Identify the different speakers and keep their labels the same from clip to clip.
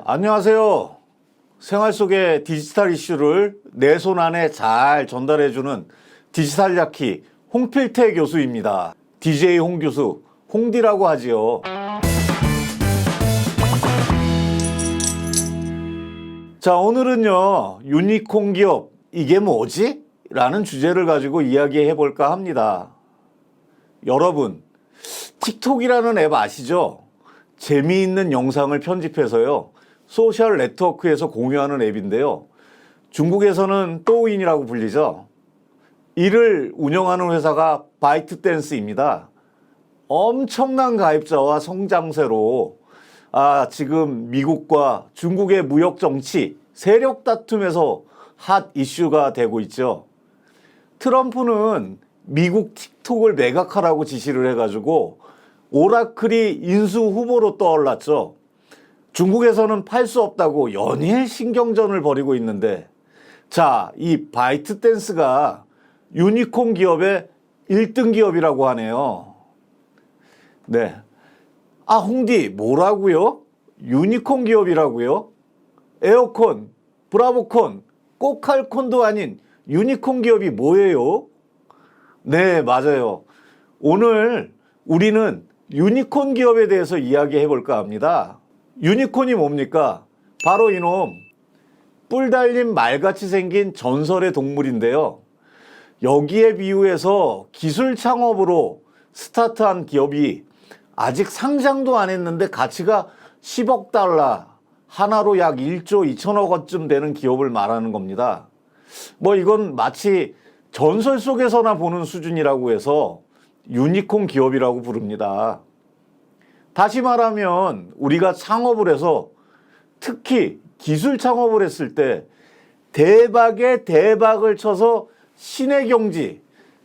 Speaker 1: 안녕하세요. 생활 속의 디지털 이슈를 내 손 안에 잘 전달해주는 디지털 야키 홍필태 교수입니다. DJ 홍 교수, 홍디라고 하지요. 자, 오늘은요, 유니콘 기업, 이게 뭐지? 라는 주제를 가지고 이야기해 볼까 합니다. 여러분, 틱톡이라는 앱 아시죠? 재미있는 영상을 편집해서요, 소셜 네트워크에서 공유하는 앱인데요. 중국에서는 또우인이라고 불리죠. 이를 운영하는 회사가 바이트댄스입니다. 엄청난 가입자와 성장세로 지금 미국과 중국의 무역 정치, 세력 다툼에서 핫 이슈가 되고 있죠. 트럼프는 미국 틱톡을 매각하라고 지시를 해가지고 오라클이 인수 후보로 떠올랐죠. 중국에서는 팔 수 없다고 연일 신경전을 벌이고 있는데, 자, 이 바이트댄스가 유니콘 기업의 1등 기업이라고 하네요. 네. 홍디, 뭐라고요? 유니콘 기업이라고요? 에어콘, 브라보콘, 꼬칼콘도 아닌 유니콘 기업이 뭐예요? 네, 맞아요. 오늘 우리는 유니콘 기업에 대해서 이야기해 볼까 합니다. 유니콘이 뭡니까? 바로 이놈 뿔 달린 말같이 생긴 전설의 동물인데요. 여기에 비유해서 기술 창업으로 스타트한 기업이 아직 상장도 안 했는데 가치가 10억 달러, 하나로 약 1조 2천억 원쯤 되는 기업을 말하는 겁니다. 이건 마치 전설 속에서나 보는 수준이라고 해서 유니콘 기업이라고 부릅니다. 다시 말하면 우리가 창업을 해서, 특히 기술 창업을 했을 때 대박에 대박을 쳐서 신의 경지,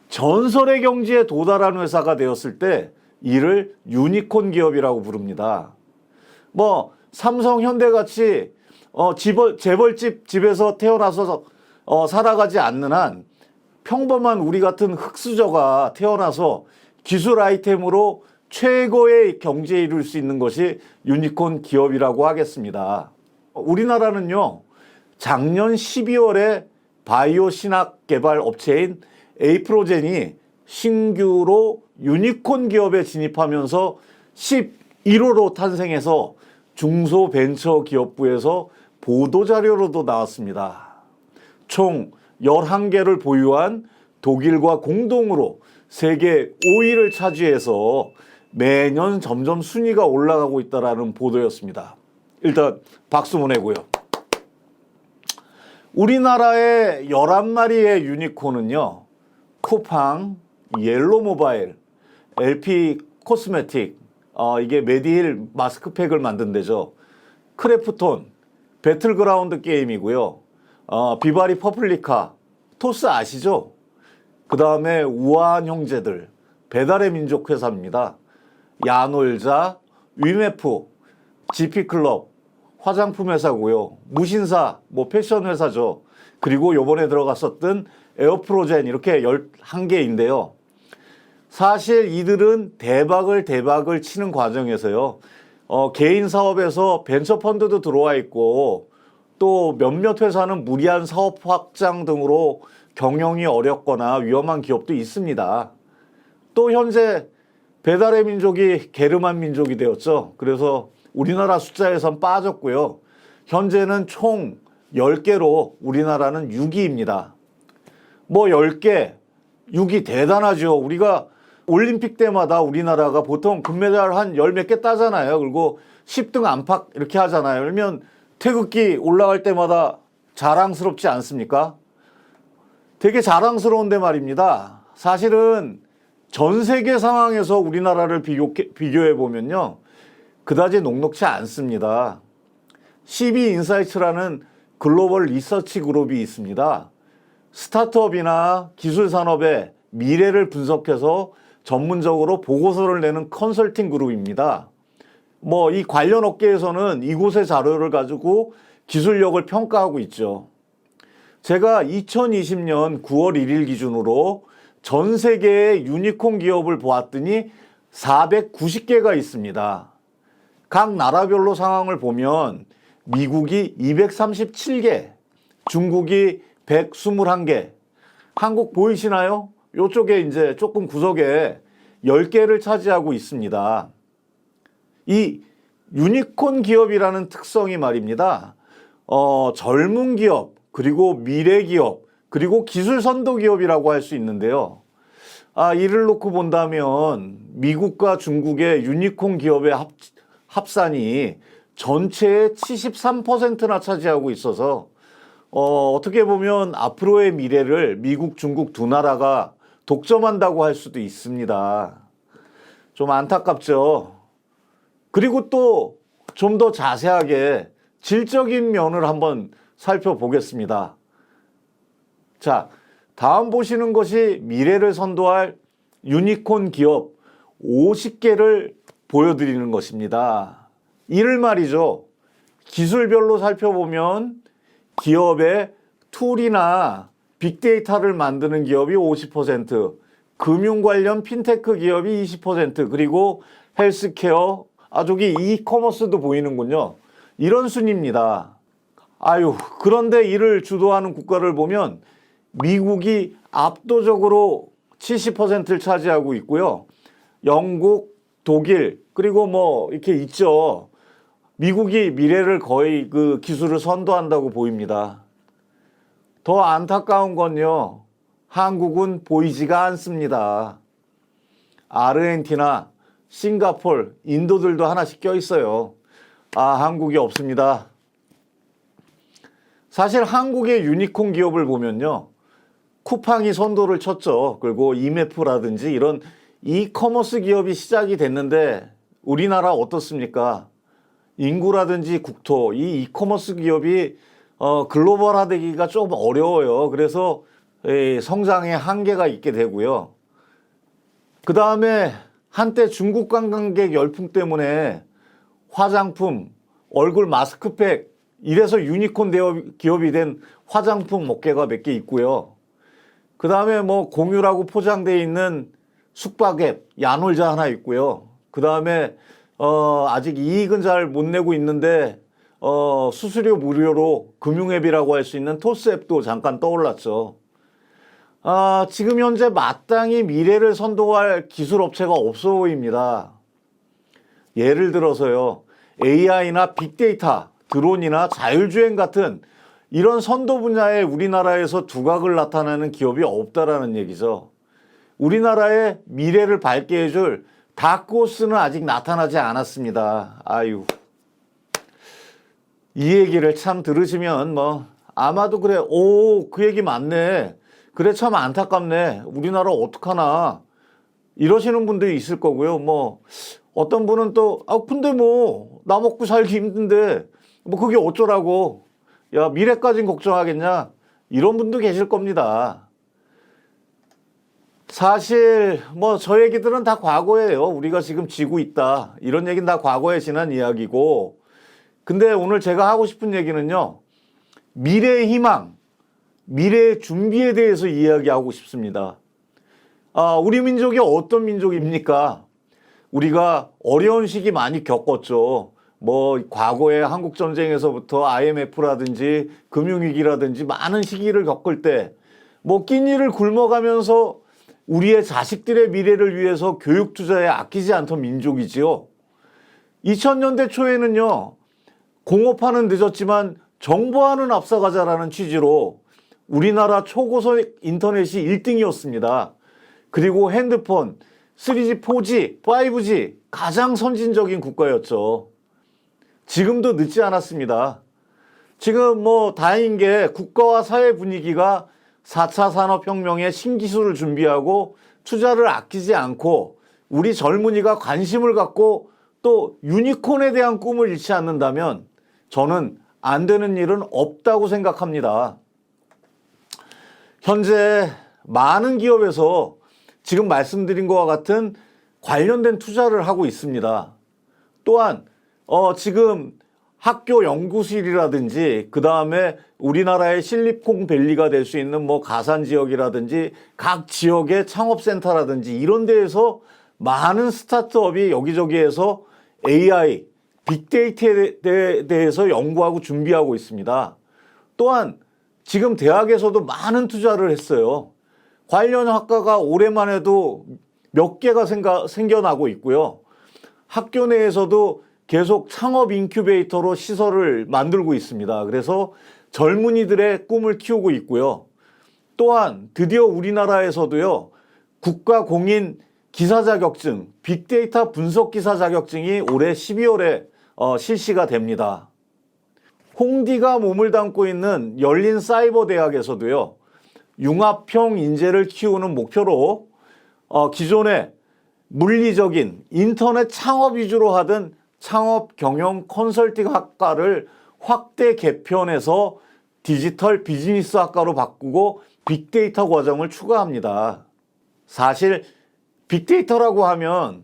Speaker 1: 전설의 경지에 도달한 회사가 되었을 때 이를 유니콘 기업이라고 부릅니다. 삼성, 현대같이 재벌집 집에서 태어나서 살아가지 않는 한 평범한 우리 같은 흙수저가 태어나서 기술 아이템으로 최고의 경지에 이룰 수 있는 것이 유니콘 기업이라고 하겠습니다. 우리나라는요, 작년 12월에 바이오 신약 개발 업체인 에이프로젠이 신규로 유니콘 기업에 진입하면서 11호로 탄생해서 중소벤처기업부에서 보도자료로도 나왔습니다. 총 11개를 보유한 독일과 공동으로 세계 5위를 차지해서 매년 점점 순위가 올라가고 있다는 보도였습니다. 일단 박수 보내고요. 우리나라의 11마리의 유니콘은요, 쿠팡, 옐로모바일, LP 코스메틱, 이게 메디힐 마스크팩을 만든 데죠. 크래프톤, 배틀그라운드 게임이고요. 비바리 퍼플리카, 토스 아시죠? 그 다음에 우아한 형제들, 배달의 민족 회사입니다. 야놀자, 위메프, GP클럽, 화장품 회사고요. 무신사, 패션 회사죠. 그리고 요번에 들어갔었던 에어프로젠, 이렇게 11개인데요. 사실 이들은 대박을 치는 과정에서요, 개인 사업에서 벤처펀드도 들어와 있고, 또 몇몇 회사는 무리한 사업 확장 등으로 경영이 어렵거나 위험한 기업도 있습니다. 또 현재 배달의 민족이 게르만 민족이 되었죠. 그래서 우리나라 숫자에선 빠졌고요. 현재는 총 10개로 우리나라는 6위입니다. 10개, 6위 대단하죠. 우리가 올림픽 때마다 우리나라가 보통 금메달 한 10몇 개 따잖아요. 그리고 10등 안팎 이렇게 하잖아요. 그러면 태극기 올라갈 때마다 자랑스럽지 않습니까? 되게 자랑스러운데 말입니다. 사실은 전 세계 상황에서 우리나라를 비교해 보면요, 그다지 녹록지 않습니다. CB인사이트라는 글로벌 리서치 그룹이 있습니다. 스타트업이나 기술 산업의 미래를 분석해서 전문적으로 보고서를 내는 컨설팅 그룹입니다. 이 관련 업계에서는 이곳의 자료를 가지고 기술력을 평가하고 있죠. 제가 2020년 9월 1일 기준으로 전 세계의 유니콘 기업을 보았더니 490개가 있습니다. 각 나라별로 상황을 보면 미국이 237개, 중국이 121개. 한국 보이시나요? 요쪽에 이제 조금 구석에 10개를 차지하고 있습니다. 이 유니콘 기업이라는 특성이 말입니다. 젊은 기업, 그리고 미래 기업, 그리고 기술 선도 기업이라고 할 수 있는데요. 이를 놓고 본다면 미국과 중국의 유니콘 기업의 합산이 전체의 73%나 차지하고 있어서 어떻게 보면 앞으로의 미래를 미국, 중국 두 나라가 독점한다고 할 수도 있습니다. 좀 안타깝죠. 그리고 또 좀 더 자세하게 질적인 면을 한번 살펴보겠습니다. 자, 다음 보시는 것이 미래를 선도할 유니콘 기업 50개를 보여드리는 것입니다. 이를 말이죠. 기술별로 살펴보면 기업의 툴이나 빅데이터를 만드는 기업이 50%, 금융 관련 핀테크 기업이 20%, 그리고 헬스케어, 저기 이커머스도 보이는군요. 이런 순입니다. 그런데 이를 주도하는 국가를 보면 미국이 압도적으로 70%를 차지하고 있고요. 영국, 독일, 그리고 뭐 이렇게 있죠. 미국이 미래를 거의 그 기술을 선도한다고 보입니다. 더 안타까운 건요. 한국은 보이지가 않습니다. 아르헨티나, 싱가폴, 인도들도 하나씩 껴 있어요. 한국이 없습니다. 사실 한국의 유니콘 기업을 보면요. 쿠팡이 선도를 쳤죠. 그리고 이메프라든지 이런 이커머스 기업이 시작이 됐는데 우리나라 어떻습니까? 인구라든지 국토, 이 이커머스 기업이 글로벌화되기가 좀 어려워요. 그래서 성장에 한계가 있게 되고요. 그 다음에 한때 중국 관광객 열풍 때문에 화장품, 얼굴 마스크팩, 이래서 유니콘 기업이 된 화장품 업계가 몇 개 있고요. 그 다음에 뭐 공유라고 포장되어 있는 숙박앱, 야놀자 하나 있고요. 그 다음에 아직 이익은 잘 못 내고 있는데 수수료 무료로 금융앱이라고 할 수 있는 토스앱도 잠깐 떠올랐죠. 지금 현재 마땅히 미래를 선도할 기술 업체가 없어 보입니다. 예를 들어서요. AI나 빅데이터, 드론이나 자율주행 같은 이런 선도 분야에 우리나라에서 두각을 나타내는 기업이 없다라는 얘기죠. 우리나라의 미래를 밝게 해줄 다크호스는 아직 나타나지 않았습니다. 이 얘기를 참 들으시면 아마도 그래, 그 얘기 맞네. 그래, 참 안타깝네. 우리나라 어떡하나. 이러시는 분들이 있을 거고요. 어떤 분은 또, 근데 나 먹고 살기 힘든데, 그게 어쩌라고. 야, 미래까진 걱정하겠냐. 이런 분도 계실 겁니다. 사실, 저 얘기들은 다 과거예요. 우리가 지금 지고 있다. 이런 얘기는 다 과거에 지난 이야기고. 근데 오늘 제가 하고 싶은 얘기는요. 미래의 희망, 미래의 준비에 대해서 이야기하고 싶습니다. 우리 민족이 어떤 민족입니까? 우리가 어려운 시기 많이 겪었죠. 과거에 한국전쟁에서부터 IMF라든지 금융위기라든지 많은 시기를 겪을 때, 끼니를 굶어가면서 우리의 자식들의 미래를 위해서 교육 투자에 아끼지 않던 민족이지요. 2000년대 초에는요, 공업화는 늦었지만 정보화는 앞서가자라는 취지로 우리나라 초고속 인터넷이 1등이었습니다. 그리고 핸드폰, 3G, 4G, 5G 가장 선진적인 국가였죠. 지금도 늦지 않았습니다. 지금 다행인 게 국가와 사회 분위기가 4차 산업혁명의 신기술을 준비하고 투자를 아끼지 않고 우리 젊은이가 관심을 갖고 또 유니콘에 대한 꿈을 잃지 않는다면 저는 안 되는 일은 없다고 생각합니다. 현재 많은 기업에서 지금 말씀드린 것과 같은 관련된 투자를 하고 있습니다. 또한 지금 학교 연구실이라든지 그 다음에 우리나라의 실리콘밸리가 될 수 있는 가산 지역이라든지 각 지역의 창업센터라든지 이런 데에서 많은 스타트업이 여기저기에서 AI, 빅데이터에 대해서 연구하고 준비하고 있습니다. 또한 지금 대학에서도 많은 투자를 했어요. 관련 학과가 올해만 해도 몇 개가 생겨나고 있고요. 학교 내에서도 계속 창업 인큐베이터로 시설을 만들고 있습니다. 그래서 젊은이들의 꿈을 키우고 있고요. 또한 드디어 우리나라에서도요, 국가 공인 기사 자격증, 빅데이터 분석 기사 자격증이 올해 12월에 실시가 됩니다. 홍디가 몸을 담고 있는 열린 사이버 대학에서도요, 융합형 인재를 키우는 목표로 기존의 물리적인 인터넷 창업 위주로 하던 창업 경영 컨설팅 학과를 확대 개편해서 디지털 비즈니스 학과로 바꾸고 빅데이터 과정을 추가합니다. 사실 빅데이터라고 하면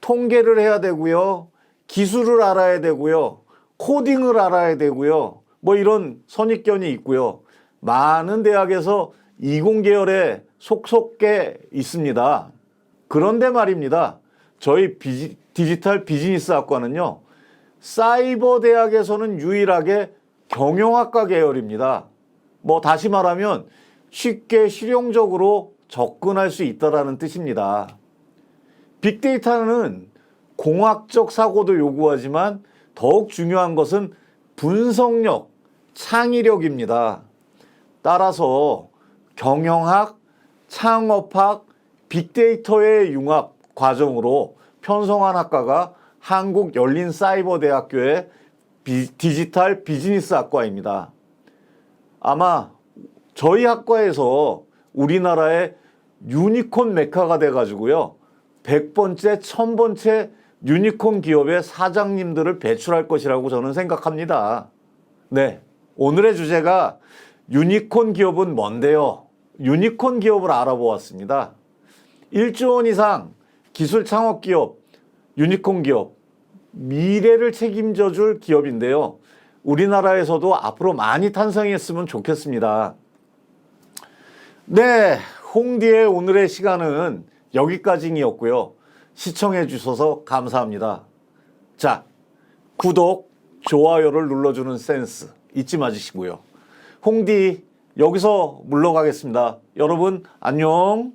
Speaker 1: 통계를 해야 되고요, 기술을 알아야 되고요, 코딩을 알아야 되고요, 뭐 이런 선입견이 있고요. 많은 대학에서 이공계열에 속속해 있습니다. 그런데 말입니다. 저희 디지털 비즈니스 학과는요, 사이버 대학에서는 유일하게 경영학과 계열입니다. 뭐 다시 말하면 쉽게 실용적으로 접근할 수 있다는 뜻입니다. 빅데이터는 공학적 사고도 요구하지만 더욱 중요한 것은 분석력, 창의력입니다. 따라서 경영학, 창업학, 빅데이터의 융합 과정으로 편성한 학과가 한국열린사이버대학교의 디지털 비즈니스 학과입니다. 아마 저희 학과에서 우리나라의 유니콘 메카가 돼가지고요, 100번째, 1000번째 유니콘 기업의 사장님들을 배출할 것이라고 저는 생각합니다. 네, 오늘의 주제가 유니콘 기업은 뭔데요? 유니콘 기업을 알아보았습니다. 1조 원 이상 기술 창업 기업, 유니콘 기업, 미래를 책임져 줄 기업인데요. 우리나라에서도 앞으로 많이 탄생했으면 좋겠습니다. 네, 홍디의 오늘의 시간은 여기까지였고요. 시청해 주셔서 감사합니다. 자, 구독, 좋아요를 눌러주는 센스 잊지 마시고요. 홍디 여기서 물러가겠습니다. 여러분 안녕.